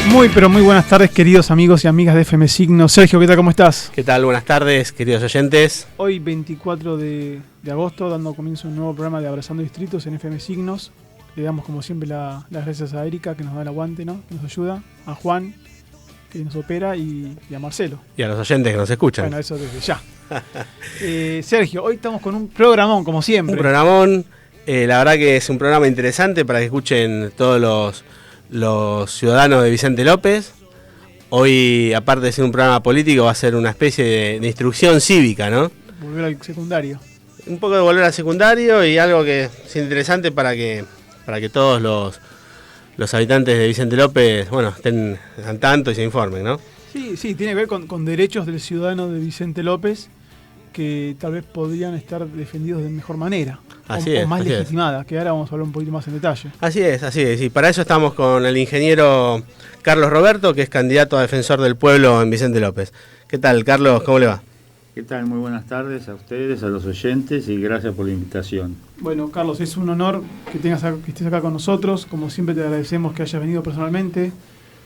Muy, pero muy buenas tardes, queridos amigos y amigas de FM Signos. Sergio, ¿qué tal? ¿Cómo estás? ¿Qué tal? Buenas tardes, queridos oyentes. Hoy, 24 de agosto, dando comienzo a un nuevo programa de Abrazando Distritos en FM Signos. Le damos, como siempre, las gracias a Erika, que nos da el aguante, ¿no? Que nos ayuda, a Juan, que nos opera, y a Marcelo. Y a los oyentes que nos escuchan. Bueno, eso desde ya. Sergio, hoy estamos con un programón, como siempre. Un programón, la verdad que es un programa interesante para que escuchen todos los ciudadanos de Vicente López. Hoy, aparte de ser un programa político, va a ser una especie de instrucción cívica, ¿no? Volver al secundario. Un poco de volver al secundario y algo que es interesante para que todos los habitantes de Vicente López, bueno, estén al tanto y se informen, ¿no? Sí, tiene que ver con derechos del ciudadano de Vicente López que tal vez podrían estar defendidos de mejor manera. O más legitimada, que ahora vamos a hablar un poquito más en detalle. Así es, y para eso estamos con el ingeniero Carlos Roberto, que es candidato a defensor del pueblo en Vicente López. ¿Qué tal, Carlos? ¿Cómo le va? ¿Qué tal? Muy buenas tardes a ustedes, a los oyentes, y gracias por la invitación. Bueno, Carlos, es un honor que estés acá con nosotros. Como siempre te agradecemos que hayas venido personalmente,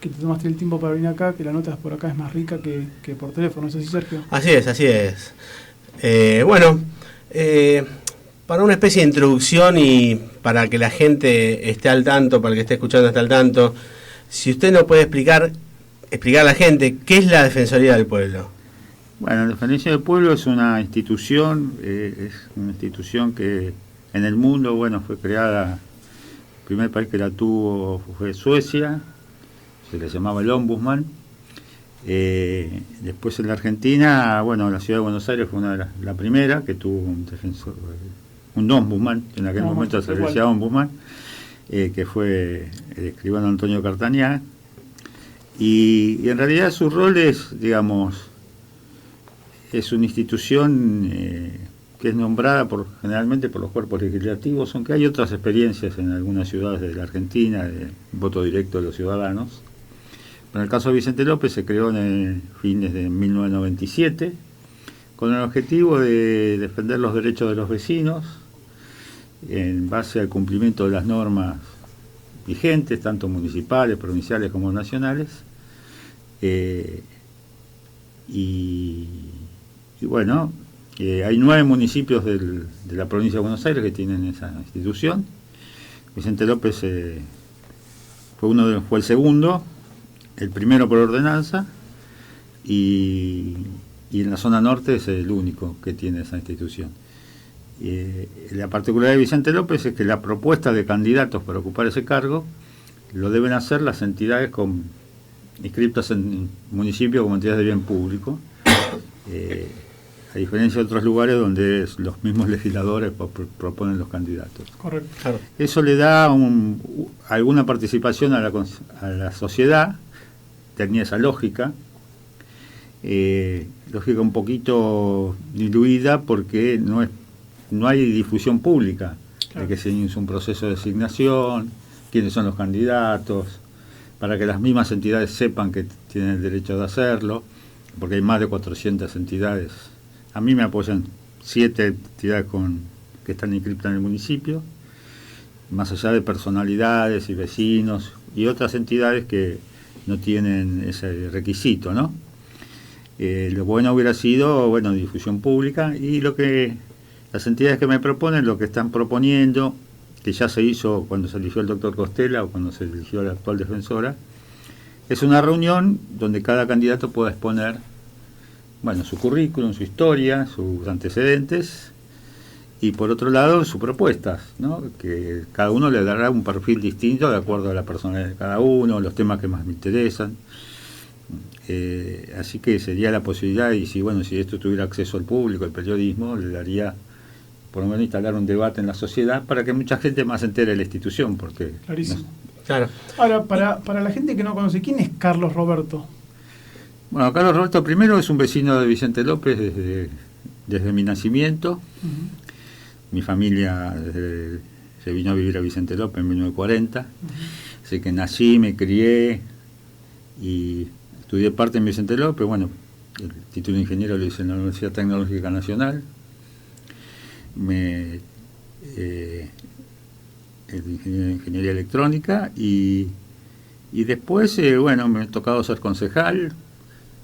que te tomaste el tiempo para venir acá, que la nota por acá es más rica que por teléfono, ¿no es así, Sergio? Así es. Para una especie de introducción y para que la gente esté al tanto, para el que esté escuchando esté al tanto, si usted nos puede explicar a la gente qué es la Defensoría del Pueblo. Bueno, la Defensoría del Pueblo es una institución que en el mundo, bueno, fue creada, el primer país que la tuvo fue Suecia, se le llamaba el Ombudsman. Después en la Argentina, bueno, la ciudad de Buenos Aires fue una de la primera que tuvo un defensor, un ombudsman, en aquel momento se le decía ombudsman, que fue el escribano Antonio Cartañá, y en realidad su rol es, digamos, es una institución que es nombrada generalmente por los cuerpos legislativos, aunque hay otras experiencias en algunas ciudades de la Argentina de voto directo de los ciudadanos. En el caso de Vicente López se creó en fines de 1997 con el objetivo de defender los derechos de los vecinos en base al cumplimiento de las normas vigentes, tanto municipales, provinciales como nacionales. Y bueno, hay 9 municipios de la provincia de Buenos Aires que tienen esa institución. Vicente López fue el segundo, el primero por ordenanza, y en la zona norte es el único que tiene esa institución. La particularidad de Vicente López es que la propuesta de candidatos para ocupar ese cargo lo deben hacer las entidades inscritas en municipio como entidades de bien público, a diferencia de otros lugares donde los mismos legisladores proponen los candidatos. Correcto. Claro. Eso le da alguna participación a la sociedad, tenía esa lógica un poquito diluida porque no hay difusión pública, claro, de que se inicia un proceso de designación, quiénes son los candidatos, para que las mismas entidades sepan que tienen el derecho de hacerlo, porque hay más de 400 entidades. A mí me apoyan 7 entidades que están inscritas en el municipio, más allá de personalidades y vecinos y otras entidades que no tienen ese requisito, ¿no? Lo bueno hubiera sido, difusión pública, y las entidades que me proponen, lo que están proponiendo, que ya se hizo cuando se eligió el doctor Costela o cuando se eligió la actual defensora, es una reunión donde cada candidato pueda exponer, su currículum, su historia, sus antecedentes, y por otro lado sus propuestas, ¿no? Que cada uno le dará un perfil distinto de acuerdo a la personalidad de cada uno, los temas que más me interesan. Así que sería la posibilidad, y si esto tuviera acceso al público, al periodismo, le daría por lo menos instalar un debate en la sociedad para que mucha gente más se entere de la institución, porque... Clarísimo. Claro. Ahora, para la gente que no conoce, ¿quién es Carlos Roberto? Bueno, Carlos Roberto primero es un vecino de Vicente López desde mi nacimiento. Uh-huh. Mi familia se vino a vivir a Vicente López en 1940. Uh-huh. Así que nací, me crié y estudié parte en Vicente López. El título de ingeniero lo hice en la Universidad Tecnológica Nacional. El de ingeniería electrónica y Y después, bueno, me ha tocado ser concejal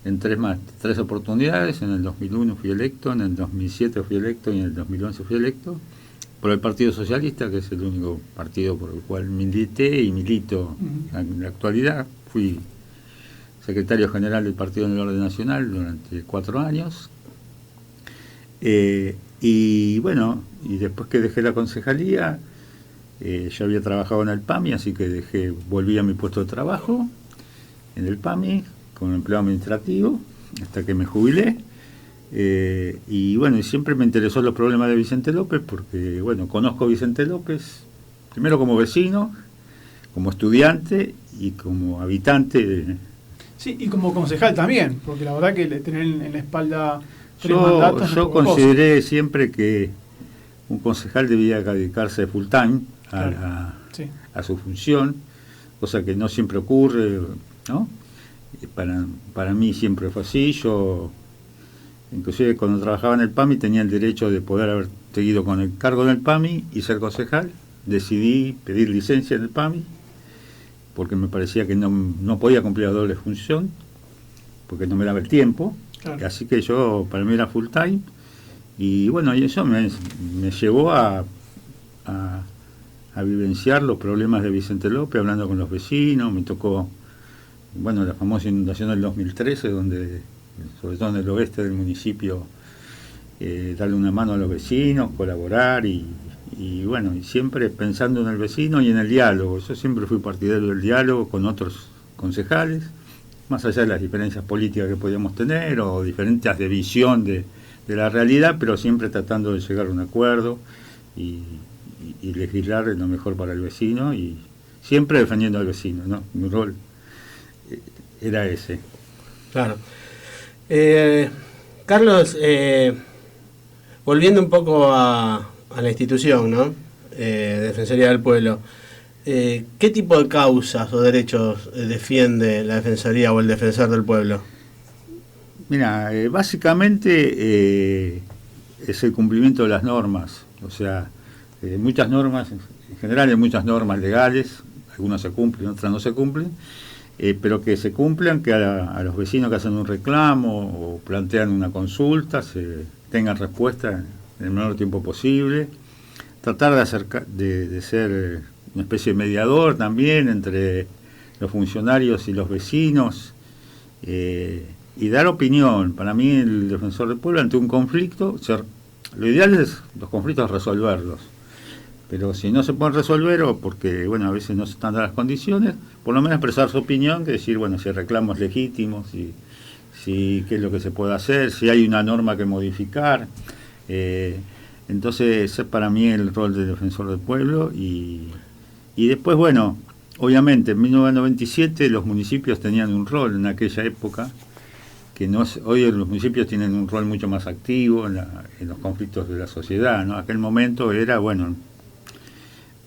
en tres oportunidades. En el 2001 fui electo, en el 2007 fui electo y en el 2011 fui electo por el Partido Socialista, que es el único partido por el cual milité y milito en la actualidad. Fui secretario general del Partido en el Orden Nacional durante 4 años. Y bueno, y después que dejé la concejalía, yo había trabajado en el PAMI, así que volví a mi puesto de trabajo en el PAMI como empleado administrativo hasta que me jubilé. Y bueno, y siempre me interesó los problemas de Vicente López porque, bueno, conozco a Vicente López primero como vecino, como estudiante y como habitante. Sí, y como concejal también, porque la verdad que tener en la espalda 3 mandatos. Yo consideré siempre que un concejal debía dedicarse full time a su función, cosa que no siempre ocurre, ¿no? Para mí siempre fue así. Yo, inclusive cuando trabajaba en el PAMI, tenía el derecho de poder haber seguido con el cargo en el PAMI y ser concejal. Decidí pedir licencia en el PAMI porque me parecía que no podía cumplir la doble función, porque no me daba el tiempo. Claro. Así que para mí era full time. Y bueno, y eso me llevó a vivenciar los problemas de Vicente López, hablando con los vecinos. Me tocó, bueno, la famosa inundación del 2013, donde, sobre todo en el oeste del municipio, darle una mano a los vecinos, colaborar y bueno, y siempre pensando en el vecino y en el diálogo. Yo siempre fui partidario del diálogo con otros concejales, más allá de las diferencias políticas que podíamos tener o diferencias de visión de la realidad, pero siempre tratando de llegar a un acuerdo y legislar lo mejor para el vecino y siempre defendiendo al vecino, ¿no? Mi rol era ese. Claro. Carlos, volviendo un poco a la institución, ¿no? Defensoría del Pueblo, ¿qué tipo de causas o derechos defiende la Defensoría o el Defensor del Pueblo? Mira, básicamente es el cumplimiento de las normas, o sea, muchas normas, en general hay muchas normas legales, algunas se cumplen, otras no se cumplen, pero que se cumplan, que a los vecinos que hacen un reclamo o plantean una consulta se tengan respuesta en el menor tiempo posible, tratar de ser una especie de mediador también entre los funcionarios y los vecinos, y dar opinión. Para mí el defensor del pueblo ante un conflicto, lo ideal es los conflictos resolverlos, pero si no se pueden resolver o porque bueno a veces no se están dadas las condiciones, por lo menos expresar su opinión, que decir bueno si el reclamo es legítimo, si qué es lo que se puede hacer, si hay una norma que modificar. Entonces ese es para mí el rol del defensor del pueblo y después bueno, obviamente en 1997 los municipios tenían un rol en aquella época que hoy los municipios tienen un rol mucho más activo en los conflictos de la sociedad, ¿no? Aquel momento era, bueno,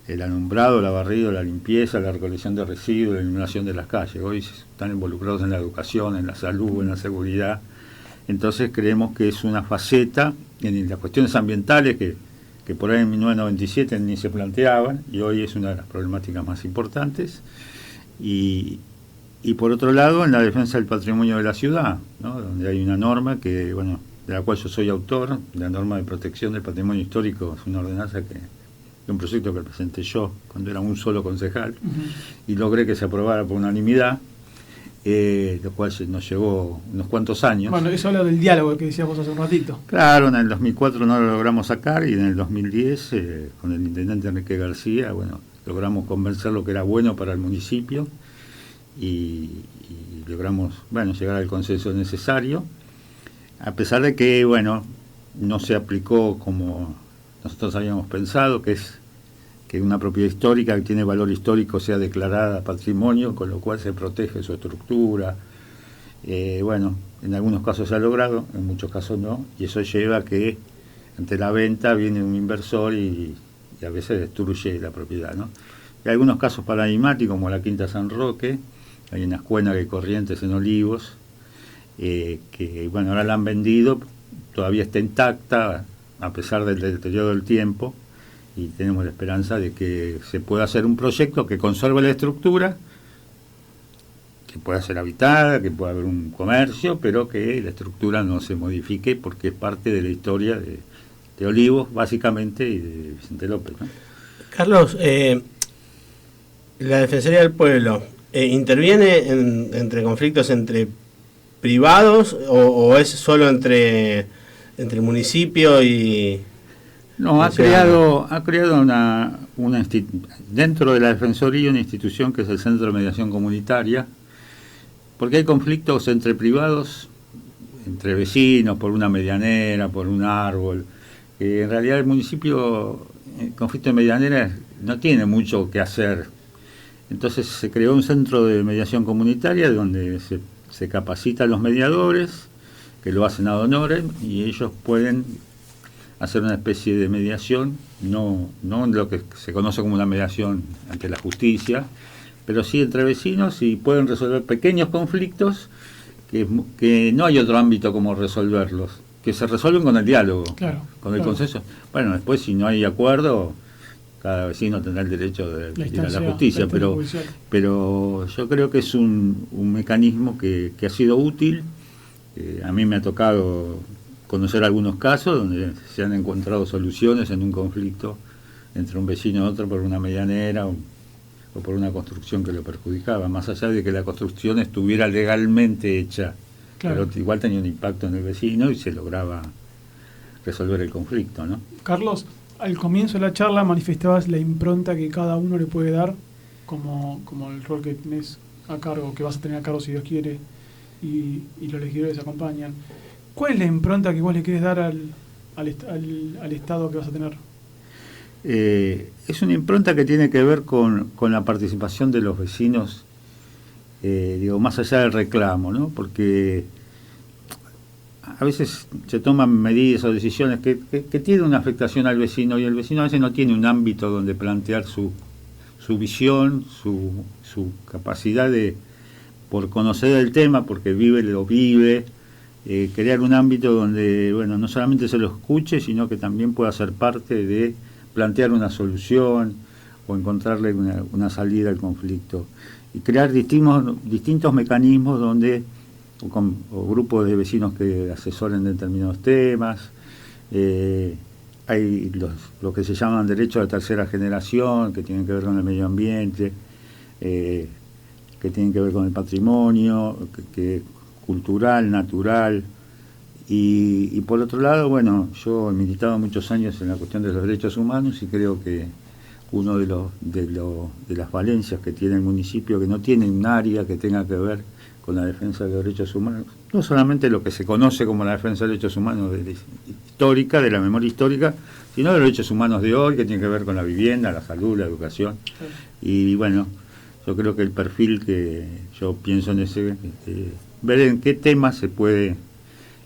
el alumbrado, la barrido, la limpieza, la recolección de residuos, la iluminación de las calles. Hoy están involucrados en la educación, en la salud, en la seguridad. Entonces creemos que es una faceta en las cuestiones ambientales que por ahí en 1997 ni se planteaban y hoy es una de las problemáticas más importantes. Y por otro lado, en la defensa del patrimonio de la ciudad, ¿no? Donde hay una norma de la cual yo soy autor, la norma de protección del patrimonio histórico, es una ordenanza de un proyecto que presenté yo cuando era un solo concejal, y logré que se aprobara por unanimidad, lo cual nos llevó unos cuantos años. Bueno, eso habla del diálogo que decíamos hace un ratito. Claro, en el 2004 no lo logramos sacar y en el 2010, con el intendente Enrique García, bueno, logramos convencer lo que era bueno para el municipio. Y logramos llegar al consenso necesario, a pesar de que no se aplicó como nosotros habíamos pensado, que es que una propiedad histórica que tiene valor histórico sea declarada patrimonio, con lo cual se protege su estructura. En algunos casos se ha logrado, en muchos casos no, y eso lleva a que ante la venta viene un inversor y a veces destruye la propiedad, ¿no? Hay algunos casos paradigmáticos como la Quinta San Roque. Hay unas cuenas de Corrientes en Olivos, que ahora la han vendido, todavía está intacta, a pesar del deterioro del tiempo, y tenemos la esperanza de que se pueda hacer un proyecto que conserve la estructura, que pueda ser habitada, que pueda haber un comercio, pero que la estructura no se modifique porque es parte de la historia de Olivos, básicamente, y de Vicente López, ¿no? Carlos, la Defensoría del Pueblo, ¿interviene entre conflictos entre privados o es solo entre el municipio y...? No, ha creado dentro de la Defensoría una institución que es el Centro de Mediación Comunitaria, porque hay conflictos entre privados, entre vecinos, por una medianera, por un árbol. En realidad el municipio, el conflicto de medianera, no tiene mucho que hacer. Entonces se creó un centro de mediación comunitaria donde se capacitan los mediadores, que lo hacen ad honorem, y ellos pueden hacer una especie de mediación, no en lo que se conoce como una mediación ante la justicia, pero sí entre vecinos, y pueden resolver pequeños conflictos que no hay otro ámbito como resolverlos, que se resuelven con el diálogo, con el consenso. Bueno, después si no hay acuerdo, cada vecino tendrá el derecho de ir a la justicia, pero yo creo que es un mecanismo que ha sido útil. A mí me ha tocado conocer algunos casos donde se han encontrado soluciones en un conflicto entre un vecino y otro por una medianera o por una construcción que lo perjudicaba, más allá de que la construcción estuviera legalmente hecha, pero igual tenía un impacto en el vecino y se lograba resolver el conflicto, ¿no? Carlos, al comienzo de la charla manifestabas la impronta que cada uno le puede dar como el rol que tenés a cargo, que vas a tener a cargo si Dios quiere y los legisladores acompañan. ¿Cuál es la impronta que vos le querés dar al Estado que vas a tener? Es una impronta que tiene que ver con la participación de los vecinos, más allá del reclamo, ¿no? Porque a veces se toman medidas o decisiones que tienen una afectación al vecino, y el vecino a veces no tiene un ámbito donde plantear su visión, su capacidad por conocer el tema, porque lo vive, crear un ámbito donde, no solamente se lo escuche, sino que también pueda ser parte de plantear una solución o encontrarle una salida al conflicto. Y crear distintos mecanismos donde, o grupos de vecinos que asesoren determinados temas. Hay lo que se llaman derechos de tercera generación, que tienen que ver con el medio ambiente, que tienen que ver con el patrimonio, que cultural, natural. Y por otro lado, yo he militado muchos años en la cuestión de los derechos humanos, y creo que uno de las valencias que tiene el municipio, que no tiene un área que tenga que ver con la defensa de los derechos humanos, no solamente lo que se conoce como la defensa de los derechos humanos histórica, de la memoria histórica, sino de los derechos humanos de hoy, que tiene que ver con la vivienda, la salud, la educación. Y yo creo que el perfil que yo pienso en ver en qué temas se puede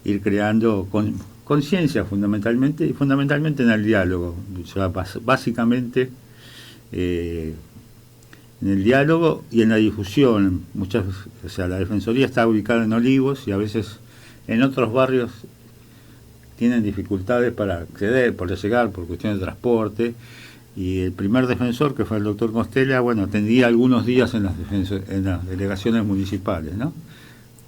ir creando con conciencia fundamentalmente, y fundamentalmente en el diálogo. O sea, básicamente en el diálogo y en la difusión. La Defensoría está ubicada en Olivos, y a veces en otros barrios tienen dificultades para acceder, por llegar, por cuestiones de transporte. Y el primer defensor, que fue el doctor Costella, atendía algunos días en las delegaciones municipales, ¿no?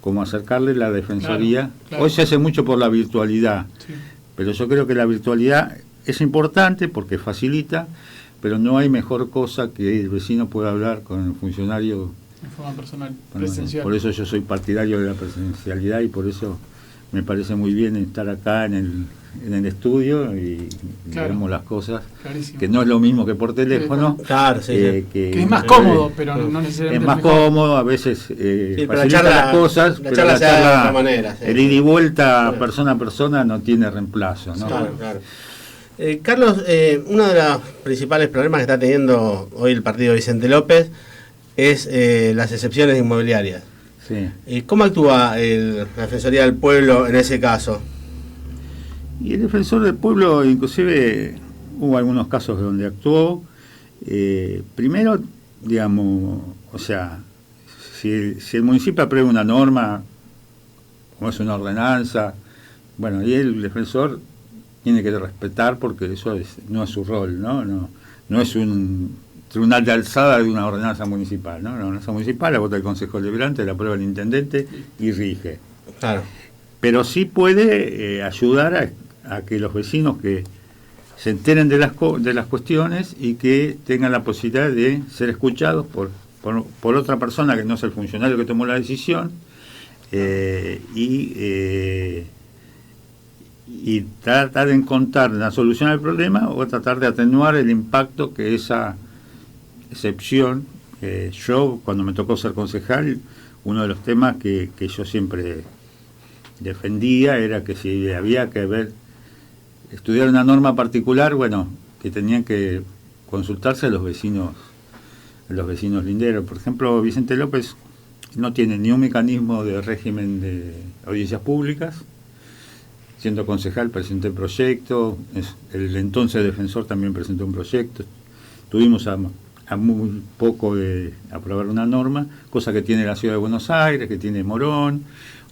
Como acercarle la Defensoría. Claro. Hoy se hace mucho por la virtualidad, sí, pero yo creo que la virtualidad es importante porque facilita, pero no hay mejor cosa que el vecino pueda hablar con el funcionario en forma personal, presencial. Por eso yo soy partidario de la presencialidad, y por eso me parece muy bien estar acá en el estudio y vemos las cosas. Clarísimo. Que no es lo mismo que por teléfono. Claro, sí, que es más cómodo, pero no necesariamente es más cómodo, a veces facilita las cosas, pero la charla de otra manera, el ida y vuelta persona a persona no tiene reemplazo, ¿no? Claro. Carlos, uno de los principales problemas que está teniendo hoy el partido Vicente López es las excepciones inmobiliarias. Sí. ¿Cómo actúa la Defensoría del Pueblo en ese caso? Y el Defensor del Pueblo, inclusive, hubo algunos casos donde actuó. Primero, si el municipio aprueba una norma, como es una ordenanza, y el defensor tiene que respetar, porque eso no es su rol, ¿no? No es un tribunal de alzada de una ordenanza municipal, ¿no? La ordenanza municipal la vota el Consejo Deliberante, la aprueba el intendente y rige. Claro. Pero sí puede ayudar a que los vecinos que se enteren de las cuestiones y que tengan la posibilidad de ser escuchados por otra persona que no es el funcionario que tomó la decisión, y tratar de encontrar la solución al problema o tratar de atenuar el impacto que esa excepción. Yo, cuando me tocó ser concejal, uno de los temas que yo siempre defendía era que si había que estudiar una norma particular, bueno, que tenían que consultarse a los vecinos linderos. Por ejemplo, Vicente López no tiene ni un mecanismo de régimen de audiencias públicas. Siendo concejal presenté el proyecto, el entonces defensor también presentó un proyecto. Tuvimos a muy poco de aprobar una norma, cosa que tiene la Ciudad de Buenos Aires, que tiene Morón,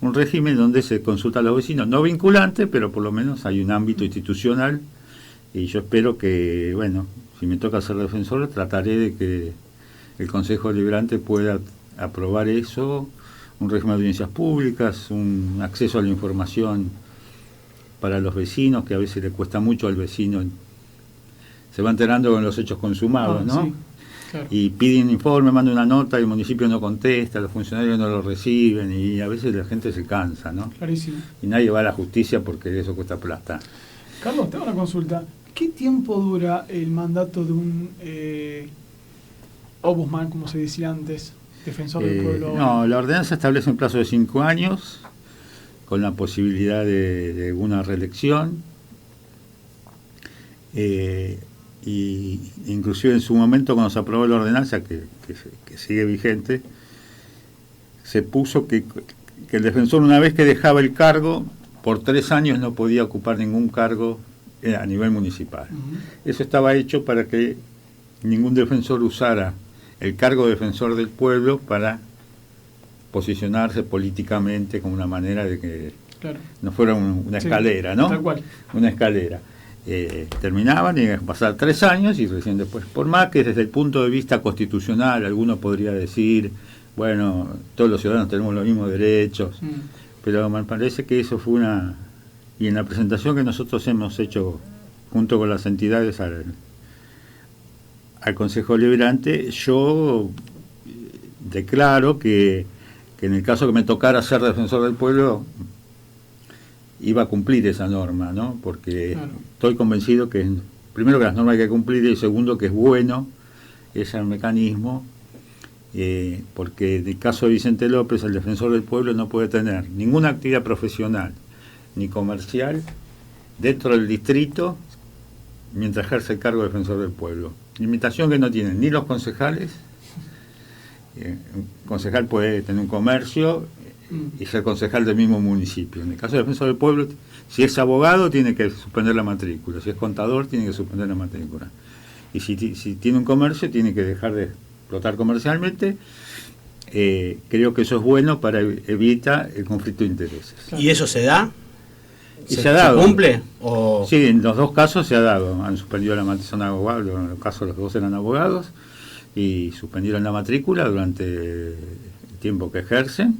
un régimen donde se consulta a los vecinos, no vinculante, pero por lo menos hay un ámbito institucional, y yo espero que, bueno, si me toca ser defensor, trataré de que el Consejo Deliberante pueda aprobar eso, un régimen de audiencias públicas, un acceso a la información para los vecinos, que a veces le cuesta mucho al vecino, se va enterando con los hechos consumados, ¿no? Sí, claro. Y piden informe, mandan una nota y el municipio no contesta, los funcionarios no lo reciben y a veces la gente se cansa, ¿no? Clarísimo. Y nadie va a la justicia porque eso cuesta plata. Carlos, te hago una consulta. ¿Qué tiempo dura el mandato de un ombudsman, como se decía antes, defensor del pueblo? No, la ordenanza establece un plazo de 5 años, con la posibilidad de una reelección, y inclusive en su momento cuando se aprobó la ordenanza, que sigue vigente, se puso que el defensor, una vez que dejaba el cargo, por 3 años no podía ocupar ningún cargo a nivel municipal. Eso estaba hecho para que ningún defensor usara el cargo de defensor del pueblo para posicionarse políticamente como una manera de que no fuera una escalera, ¿no? Tal cual. Una escalera. Terminaban y pasar 3 años y recién después, por más que desde el punto de vista constitucional alguno podría decir, bueno, todos los ciudadanos tenemos los mismos derechos, pero me parece que eso fue y en la presentación que nosotros hemos hecho junto con las entidades al Consejo Deliberante, yo declaro que en el caso que me tocara ser defensor del pueblo iba a cumplir esa norma, ¿no? Porque estoy convencido que, primero, que las normas hay que cumplir, y segundo, que es bueno ese mecanismo, porque en el caso de Vicente López, el defensor del pueblo no puede tener ninguna actividad profesional ni comercial dentro del distrito mientras ejerce el cargo de defensor del pueblo. Limitación que no tienen ni los concejales. Un concejal puede tener un comercio y ser concejal del mismo municipio. En el caso del defensor del pueblo, si es abogado, tiene que suspender la matrícula. Si es contador, tiene que suspender la matrícula. Y si tiene un comercio, tiene que dejar de explotar comercialmente. Creo que eso es bueno para evitar el conflicto de intereses. ¿Y eso se da? ¿Se ha dado? ¿Se cumple? ¿O? Sí, en los 2 casos se ha dado. Han suspendido la matrícula, son abogados, en los casos los 2 eran abogados, y suspendieron la matrícula durante el tiempo que ejercen,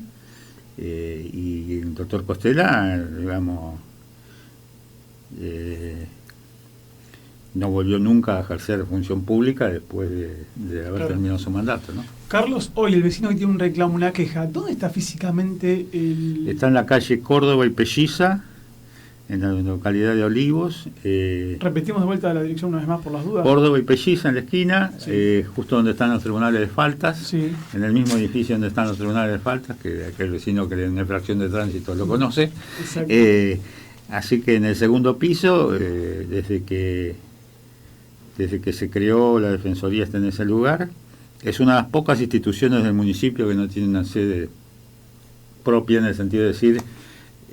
y el doctor Costela, digamos, no volvió nunca a ejercer función pública después de haber terminado su mandato, ¿no? Carlos, hoy el vecino que tiene un reclamo, una queja, ¿dónde está físicamente el...? Está en la calle Córdoba y Pelliza, en la localidad de Olivos. Repetimos de vuelta la dirección una vez más por las dudas. Córdoba y Pelliza, en la esquina, justo donde están los tribunales de faltas, en el mismo edificio donde están los tribunales de faltas, que aquel vecino que en infracción de tránsito lo conoce. Así que en el segundo piso, desde que se creó la Defensoría, está en ese lugar. Es una de las pocas instituciones del municipio que no tienen una sede propia, en el sentido de decir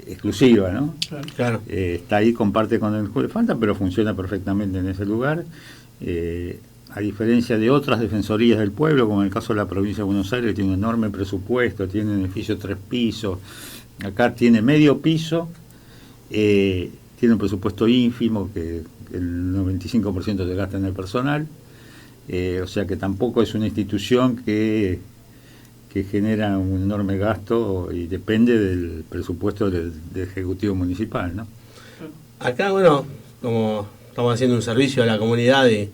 exclusiva, ¿no? Claro. Está ahí, comparte con el juez de falta, pero funciona perfectamente en ese lugar. A diferencia de otras defensorías del pueblo, como en el caso de la provincia de Buenos Aires, que tiene un enorme presupuesto, tiene un edificio 3 pisos, acá tiene medio piso, tiene un presupuesto ínfimo, que el 95% se gasta en el personal, O sea que tampoco es una institución que genera un enorme gasto y depende del presupuesto del Ejecutivo Municipal, ¿no? Acá, bueno, como estamos haciendo un servicio a la comunidad y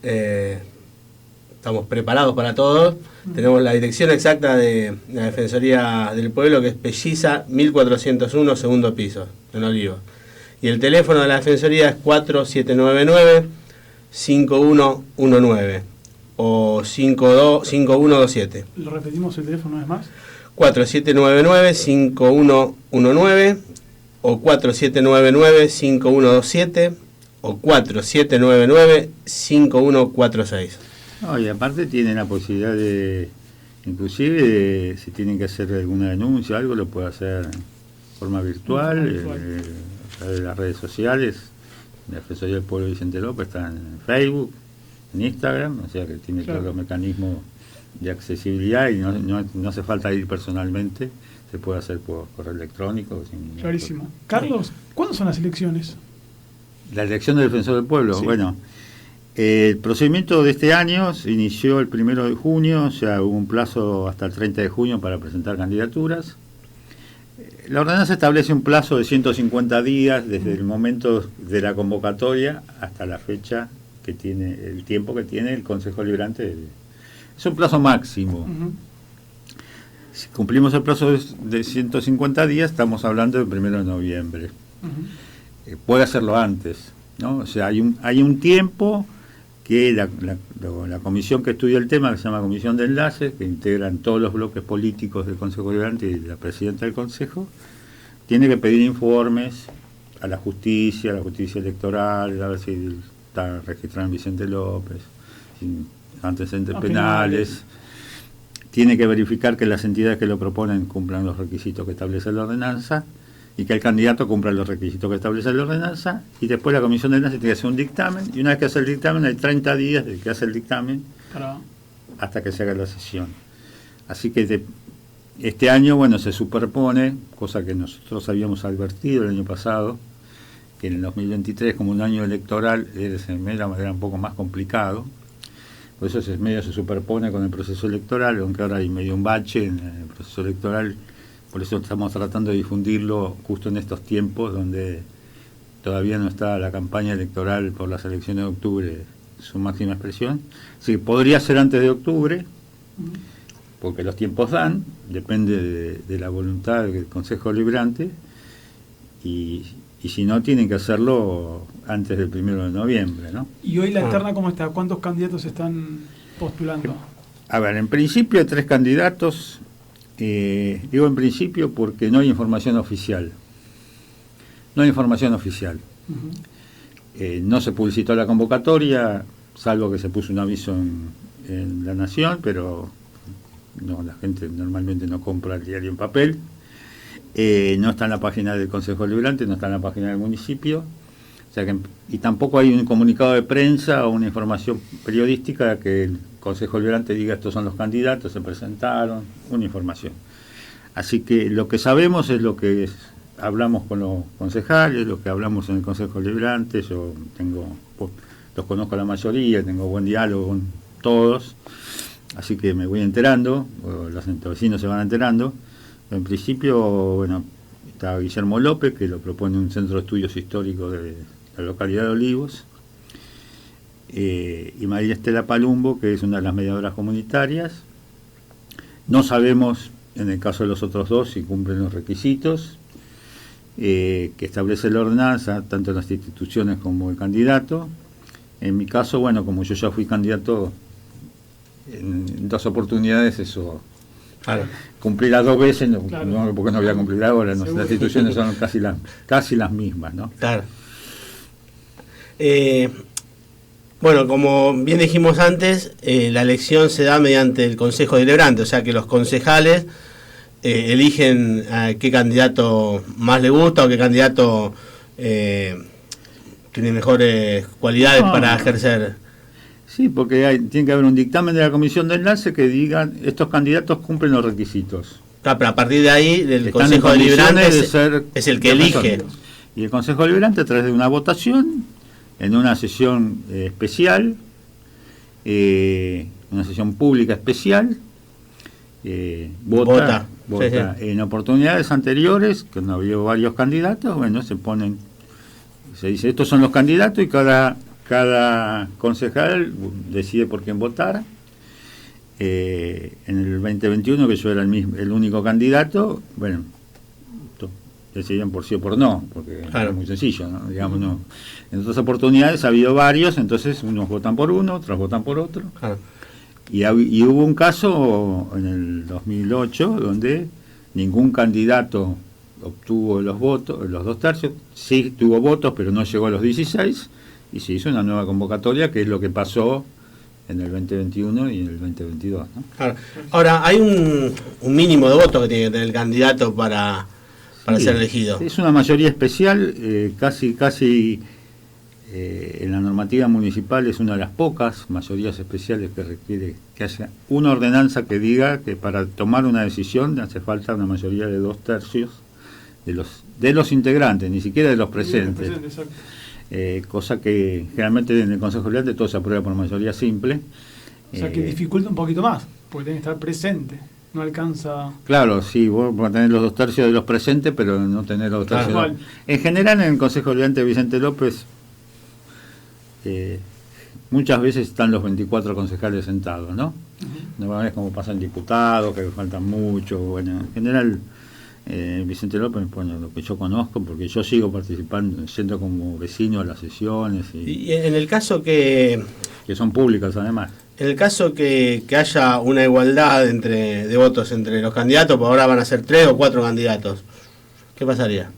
estamos preparados para todo, tenemos la dirección exacta de la Defensoría del Pueblo, que es Pelliza 1401, segundo piso, en Olivo. Y el teléfono de la Defensoría es 4799-5119 o 5127. ¿Lo repetimos el teléfono una vez más? 4799-5119 o 4799-5127 o 4799-5146. No, y aparte tienen la posibilidad de, inclusive, si tienen que hacer alguna denuncia o algo, lo puede hacer de forma virtual, a través de las redes sociales. La Defensoría del Pueblo de Vicente López está en Facebook, en Instagram, o sea que tiene todos los mecanismos de accesibilidad y no hace falta ir personalmente, se puede hacer por correo electrónico. Clarísimo. Carlos, ¿cuándo son las elecciones? La elección del Defensor del Pueblo, sí. Bueno, el procedimiento de este año se inició el 1 de junio, o sea, hubo un plazo hasta el 30 de junio para presentar candidaturas. La ordenanza establece un plazo de 150 días desde el momento de la convocatoria hasta la fecha que tiene, el tiempo que tiene el Consejo Deliberante. Es un plazo máximo. Si cumplimos el plazo de 150 días, estamos hablando del 1 de noviembre. Puede hacerlo antes, ¿no? O sea, hay un tiempo que la comisión que estudia el tema, que se llama Comisión de Enlaces, que integran todos los bloques políticos del Consejo Deliberante y la presidenta del Consejo, tiene que pedir informes a la justicia electoral, a ver si está registrado en Vicente López, sin antecedentes penales. Tiene que verificar que las entidades que lo proponen cumplan los requisitos que establece la ordenanza y que el candidato cumpla los requisitos que establece la ordenanza, y después la comisión de enlace tiene que hacer un dictamen, y una vez que hace el dictamen hay 30 días desde que hace el dictamen hasta que se haga la sesión. Así que este año, bueno, se superpone, cosa que nosotros habíamos advertido el año pasado, que en el 2023, como un año electoral, era un poco más complicado. Por eso medio se superpone con el proceso electoral, aunque ahora hay medio un bache en el proceso electoral. Por eso estamos tratando de difundirlo justo en estos tiempos donde todavía no está la campaña electoral por las elecciones de octubre su máxima expresión. Sí, podría ser antes de octubre, porque los tiempos dan, depende de la voluntad del Consejo Deliberante, y si no, tienen que hacerlo antes del 1 de noviembre, ¿no? ¿Y hoy la terna cómo está? ¿Cuántos candidatos están postulando? A ver, en principio hay 3 candidatos. Digo en principio porque no hay información oficial. No hay información oficial. No se publicitó la convocatoria, salvo que se puso un aviso en La Nación, pero no, la gente normalmente no compra el diario en papel. No está en la página del Consejo Deliberante, no está en la página del municipio. O sea que, y tampoco hay un comunicado de prensa o una información periodística que el Consejo Deliberante diga estos son los candidatos, se presentaron, una información. Así que lo que sabemos es lo que hablamos con los concejales, lo que hablamos en el Consejo Deliberante. Yo los conozco a la mayoría, tengo buen diálogo con todos, así que me voy enterando, los vecinos se van enterando. En principio, bueno, está Guillermo López, que lo propone un centro de estudios históricos de la localidad de Olivos, y María Estela Palumbo, que es una de las mediadoras comunitarias. No sabemos, en el caso de los otros dos, si cumplen los requisitos que establece la ordenanza, tanto en las instituciones como el candidato. En mi caso, bueno, como yo ya fui candidato en 2 oportunidades, eso... Claro. Cumplir las 2 veces, no, porque no voy a cumplir ahora, las instituciones son casi las mismas, ¿no? Claro. Bueno, como bien dijimos antes, la elección se da mediante el Consejo Deliberante, o sea que los concejales eligen a qué candidato más le gusta o qué candidato tiene mejores cualidades para ejercer. Sí, porque tiene que haber un dictamen de la Comisión de Enlace que digan estos candidatos cumplen los requisitos. Claro, pero a partir de ahí el Consejo Deliberante es el que elige. Y el Consejo Deliberante, a través de una votación, en una sesión especial, una sesión pública especial, vota. Sí, sí. En oportunidades anteriores, cuando había varios candidatos, bueno, se dice, estos son los candidatos y cada concejal decide por quién votar. En el 2021, que yo era el único candidato, bueno, decidían por sí o por no, porque claro, es muy sencillo, ¿no? Digamos, no. En otras oportunidades ha habido varios, entonces unos votan por uno, otros votan por otro. Claro. Y hubo un caso en el 2008 donde ningún candidato obtuvo los votos, los 2/3, sí tuvo votos, pero no llegó a los 16, y se hizo una nueva convocatoria, que es lo que pasó en el 2021 y en el 2022, ¿no? Claro. Ahora, hay un mínimo de votos que tiene que tener el candidato para Sí, ser elegido. Es una mayoría especial, casi en la normativa municipal es una de las pocas mayorías especiales que requiere que haya una ordenanza que diga que para tomar una decisión hace falta una mayoría de 2/3 de los integrantes, ni siquiera de los presentes. Cosa que generalmente en el Consejo Deliberante todo se aprueba por mayoría simple. O sea, que dificulta un poquito más, porque tiene que estar presente. No alcanza. Claro, sí, vos vas a tener los 2/3 de los presentes, pero no tener los 2/3. Claro. En general, en el Consejo Deliberante de Vicente López, muchas veces están los 24 concejales sentados, ¿no? No es como pasa en diputados, que faltan mucho. Bueno, en general, Vicente López, bueno, lo que yo conozco, porque yo sigo participando, siendo como vecino a las sesiones. Y en el caso que son públicas, además. En el caso que haya una igualdad de votos entre los candidatos, por ahora van a ser 3 o 4 candidatos, ¿qué pasaría?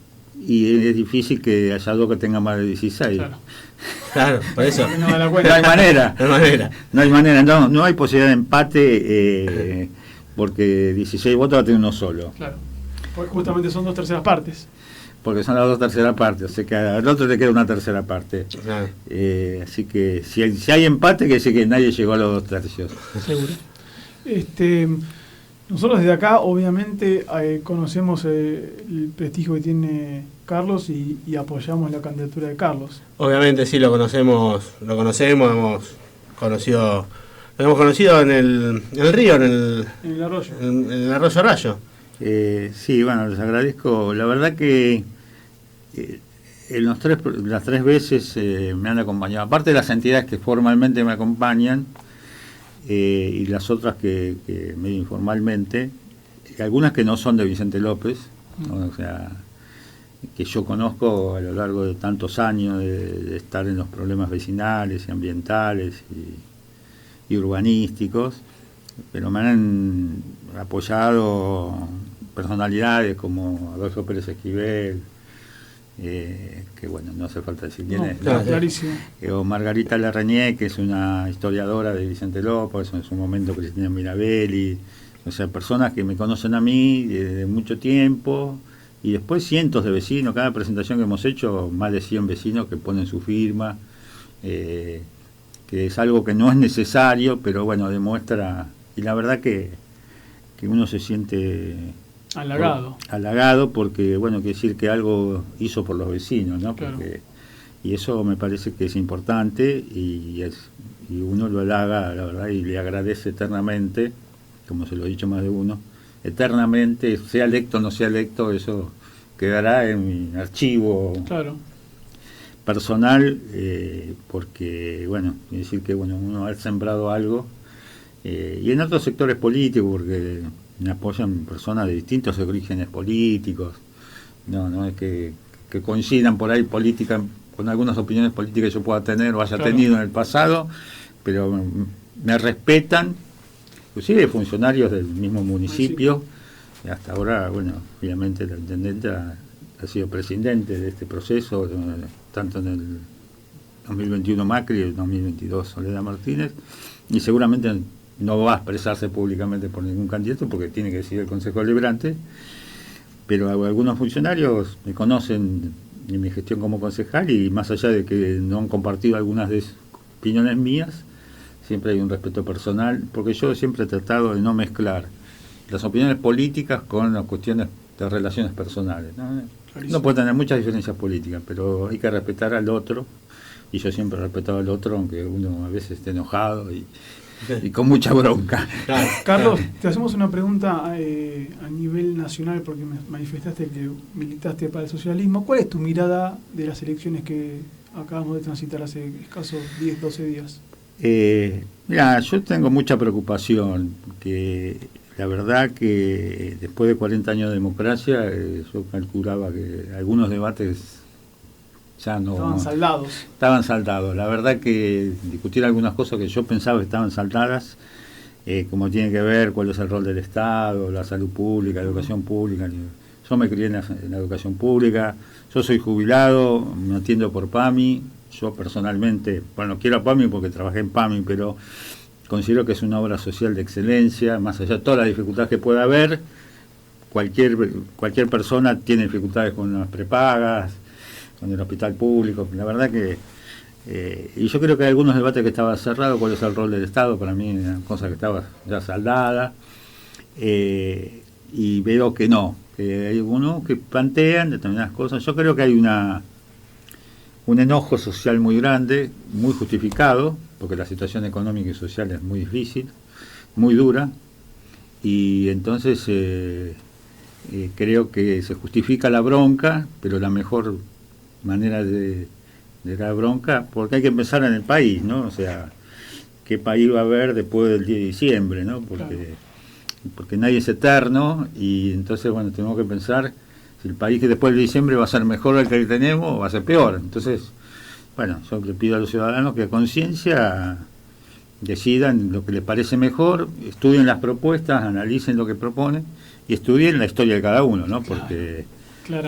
Y es difícil que haya dos que tengan más de 16. Claro, por eso. No hay manera. No hay manera, no hay posibilidad de empate, porque 16 votos va a tener uno solo. Claro, porque justamente son 2/3 partes. Porque son las 2/3 partes, o sea que al otro le queda una tercera parte. Claro. Así que si hay empate, que decir que nadie llegó a los 2/3. Seguro. Nosotros desde acá, obviamente, conocemos el prestigio que tiene Carlos y apoyamos la candidatura de Carlos. Obviamente sí, lo conocemos, lo hemos conocido en el río, en el arroyo. En el arroyo Rayo. Sí, bueno, les agradezco. La verdad que en las 3 veces me han acompañado, aparte de las entidades que formalmente me acompañan, y las otras que medio informalmente, algunas que no son de Vicente López, ¿no? O sea, que yo conozco a lo largo de tantos años de estar en los problemas vecinales y ambientales y urbanísticos, pero me han apoyado personalidades como Adolfo Pérez Esquivel, que bueno, no hace falta decir quién es, ¿no? Clarísimo. O Margarita Larrañé, que es una historiadora de Vicente López, en su momento Cristina Mirabelli, o sea, personas que me conocen a mí desde mucho tiempo, y después cientos de vecinos. Cada presentación que hemos hecho, más de 100 vecinos que ponen su firma, que es algo que no es necesario, pero bueno, demuestra, y la verdad que uno se siente halagado porque, bueno, quiere decir que algo hizo por los vecinos, ¿no? Claro. Y eso me parece que es importante, y uno lo halaga, la verdad, y le agradece eternamente, como se lo he dicho más de uno, eternamente, sea electo o no sea electo, eso quedará en mi archivo personal, porque, bueno, quiere decir que, bueno, uno ha sembrado algo, y en otros sectores políticos, porque me apoyan personas de distintos orígenes políticos, no es que coincidan por ahí con algunas opiniones políticas que yo pueda tener o haya tenido en el pasado, pero me respetan, inclusive funcionarios del mismo municipio. Hasta ahora, bueno, obviamente el intendente ha sido presidente de este proceso, tanto en el 2021 Macri y el 2022 Soledad Martínez, y seguramente no va a expresarse públicamente por ningún candidato porque tiene que decidir el Consejo Deliberante, pero algunos funcionarios me conocen en mi gestión como concejal, y más allá de que no han compartido algunas de sus opiniones mías, siempre hay un respeto personal, porque yo siempre he tratado de no mezclar las opiniones políticas con las cuestiones de relaciones personales, ¿no? Uno puede tener muchas diferencias políticas, pero hay que respetar al otro, y yo siempre respetaba al otro, aunque uno a veces esté enojado y con mucha bronca. Claro. Carlos, te hacemos una pregunta a nivel nacional, porque me manifestaste que militaste para el socialismo. ¿Cuál es tu mirada de las elecciones que acabamos de transitar hace escasos 10, 12 días? Mira, yo tengo mucha preocupación, que la verdad que después de 40 años de democracia, yo calculaba que algunos debates ya no... Estaban saldados. La verdad que discutir algunas cosas que yo pensaba que estaban saldadas, como tiene que ver cuál es el rol del Estado, la salud pública, la educación pública. Yo me crié en la educación pública, yo soy jubilado, me atiendo por PAMI. Yo personalmente, bueno, quiero a PAMI porque trabajé en PAMI, pero considero que es una obra social de excelencia, más allá de todas las dificultades que pueda haber. Cualquier persona tiene dificultades con las prepagas, con el hospital público. La verdad que, y yo creo que hay algunos debates que estaban cerrados, cuál es el rol del Estado, para mí era cosa que estaba ya saldada, y veo que no, que hay algunos que plantean determinadas cosas. Yo creo que hay un enojo social muy grande, muy justificado, porque la situación económica y social es muy difícil, muy dura, y entonces creo que se justifica la bronca, pero la mejor manera de dar bronca, porque hay que pensar en el país, ¿no? O sea, qué país va a haber después del 10 de diciembre, ¿no? Porque nadie es eterno, y entonces, bueno, tenemos que pensar si el país que después de diciembre va a ser mejor del que tenemos o va a ser peor. Entonces, bueno, yo le pido a los ciudadanos que a conciencia decidan lo que les parece mejor, estudien las propuestas, analicen lo que proponen y estudien la historia de cada uno, ¿no? Porque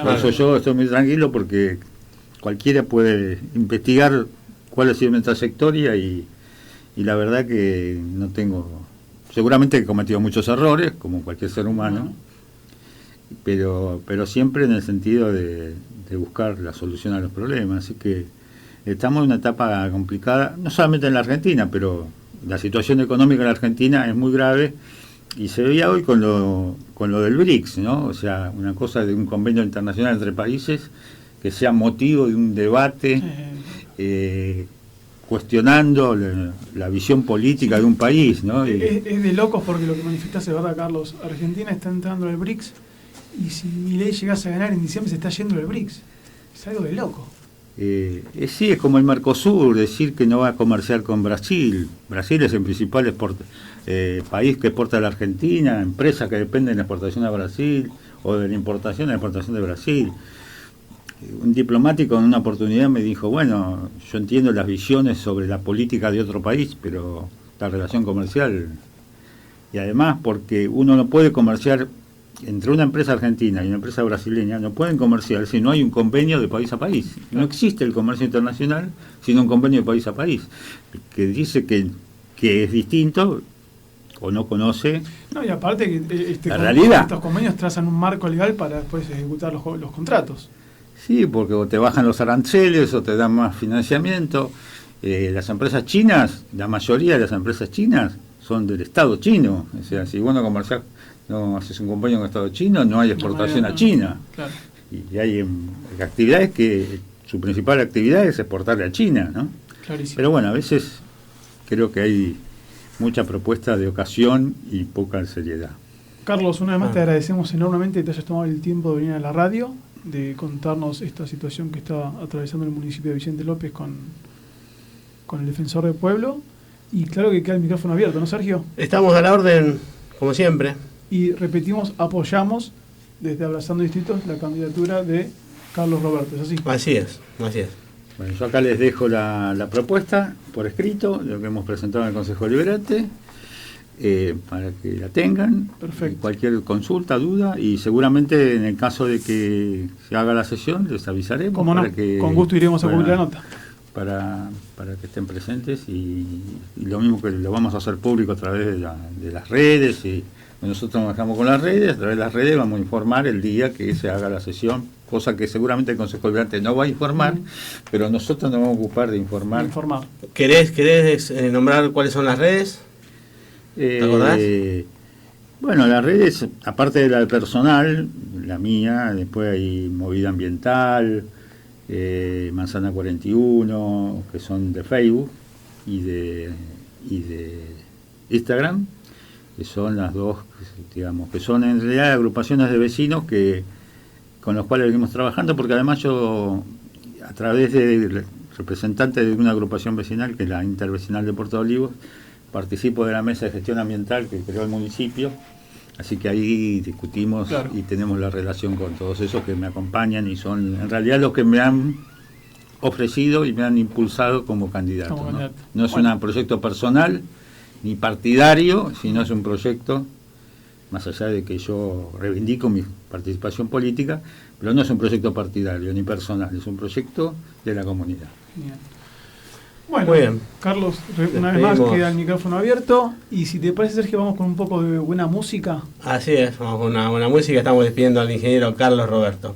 por eso yo estoy muy tranquilo, porque cualquiera puede investigar cuál ha sido mi trayectoria y la verdad que no tengo... Seguramente he cometido muchos errores, como cualquier ser humano, pero siempre en el sentido de buscar la solución a los problemas. Así que estamos en una etapa complicada, no solamente en la Argentina, pero la situación económica en la Argentina es muy grave, y se veía hoy con lo del BRICS, ¿no? O sea, una cosa de un convenio internacional entre países que sea motivo de un debate cuestionando la visión política de un país, ¿no? Es de locos, porque lo que manifestaste es verdad, Carlos. Argentina está entrando al BRICS, y si Milei llegase a ganar en diciembre se está yendo del BRICS. Es algo de loco. Sí, es como el Mercosur, decir que no va a comerciar con Brasil. Brasil es el principal país que exporta a la Argentina, empresas que dependen de la exportación a Brasil o de la importación a la exportación de Brasil. Un diplomático en una oportunidad me dijo, bueno, yo entiendo las visiones sobre la política de otro país, pero la relación comercial, y además porque uno no puede comerciar entre una empresa argentina y una empresa brasileña, no pueden comerciar si no hay un convenio de país a país. No existe el comercio internacional sino un convenio de país a país, que dice que es distinto o no conoce y aparte que la realidad. Estos convenios trazan un marco legal para después ejecutar los contratos. Sí, porque o te bajan los aranceles o te dan más financiamiento. Las empresas chinas, la mayoría de las empresas chinas son del Estado chino. O sea, si vos no haces un convenio con el Estado chino, no hay exportación a China. Claro. Y hay actividades que su principal actividad es exportarle a China, ¿no? Clarísimo. Pero bueno, a veces creo que hay mucha propuesta de ocasión y poca seriedad. Carlos, una vez más te agradecemos enormemente que te hayas tomado el tiempo de venir a la radio, de contarnos esta situación que está atravesando el municipio de Vicente López con el defensor del pueblo. Y claro que queda el micrófono abierto, ¿no, Sergio? Estamos a la orden, como siempre. Y repetimos, apoyamos desde Abrazando Distritos la candidatura de Carlos Roberto, ¿es así? Así es. Bueno, yo acá les dejo la propuesta por escrito, lo que hemos presentado en el Consejo Deliberante, para que la tengan. Perfecto. Cualquier consulta, duda, y seguramente en el caso de que se haga la sesión les avisaremos. ¿Cómo no? Con gusto iremos a cubrir la nota. Para que estén presentes, y lo mismo que lo vamos a hacer público a través de las redes, y nosotros nos dejamos con las redes, a través de las redes vamos a informar el día que se haga la sesión, cosa que seguramente el Consejo Deliberante no va a informar, pero nosotros nos vamos a ocupar de informar. ¿Querés nombrar cuáles son las redes? ¿Te acordás? Bueno, las redes, aparte de la personal, la mía, después hay Movida Ambiental, Manzana 41, que son de Facebook y de Instagram, que son las dos, digamos, que son en realidad agrupaciones de vecinos con los cuales venimos trabajando, porque además yo, a través de representantes de una agrupación vecinal, que es la Intervecinal de Puerto Olivos, participo de la mesa de gestión ambiental que creó el municipio, así que ahí discutimos, claro, y tenemos la relación con todos esos que me acompañan y son en realidad los que me han ofrecido y me han impulsado como candidato. No es un proyecto personal ni partidario, sino es un proyecto, más allá de que yo reivindico mi participación política, pero no es un proyecto partidario ni personal, es un proyecto de la comunidad. Bien. Bueno, muy bien. Carlos, una vez más queda el micrófono abierto, y si te parece, Sergio, vamos con un poco de buena música. Así es, vamos con una buena música. Estamos despidiendo al ingeniero Carlos Roberto.